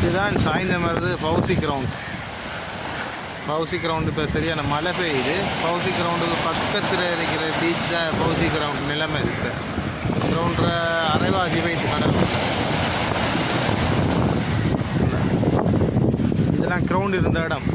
இதுதான் சாய்ந்தரம் வருது பவுசி கிரவுண்ட். பவுசி கிரவுண்டு இப்போ சரியான மழை பெய்யுது. பவுசி கிரவுண்டுக்கு பக்கத்தில் இருக்கிற பீச் தான் பவுசி கிரவுண்ட் நிலைமை இருக்குது. கிரவுண்டில் அரைவாசி பெய்து கடல். இதெல்லாம் கிரவுண்ட் இருந்த இடம்.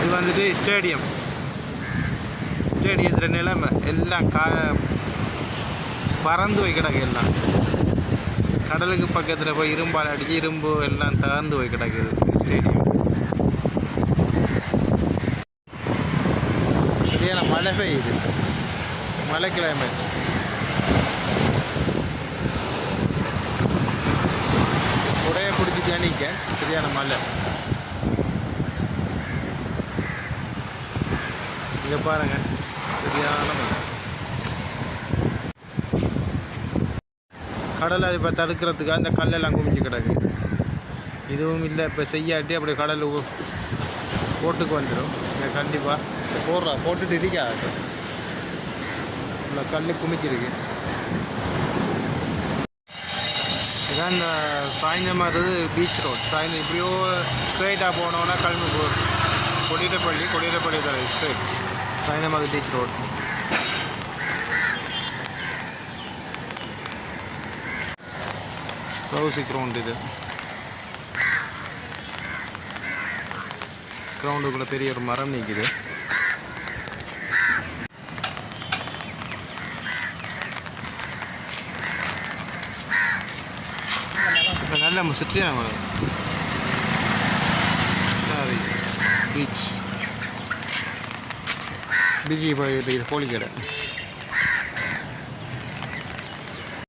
இது வந்துட்டு ஸ்டேடியம். ஸ்டேடியத்தில் நிலைமை எல்லாம் பறந்து போய் கிடக்கு. எல்லாம் கடலுக்கு பக்கத்தில் போய் இரும்பால் அடித்து இரும்பு எல்லாம் தகர்ந்து போய் கிடக்குது ஸ்டேடியம். சரியான மழை பெய்யுது. மழை கிளைமேட். உடைய பிடிச்சி தணிக்க சரியான மழை. இங்கே பாருங்க, சரியான மழை. கடலை இப்போ தடுக்கிறதுக்காக அந்த கல்லெல்லாம் குமிச்சு கிடக்கு. இதுவும் இல்லை இப்போ செய்யாட்டி அப்படி கடல் போட்டுக்கு வந்துடும். கண்டிப்பாக போட்டுட்டு இருக்காது. இல்லை கல் குமிச்சிருக்கு. இதான் இந்த சாயந்தரம் வருது பீச் ரோட். சாயந்தரம் இப்படியோ ஸ்ட்ரெயிட்டாக போனோன்னா கொடியிடப்பள்ளி தர ஸ்ட்ரெயிட் சாயந்தரம் வருது பீச் ரோட். பவுசி கிரவுண்ட். இது கிரவுண்டுக்குள்ளே பெரிய ஒரு மரம் நிற்குது. நல்ல சுற்றியாங்க பீச் போய் கோழிக்கடை.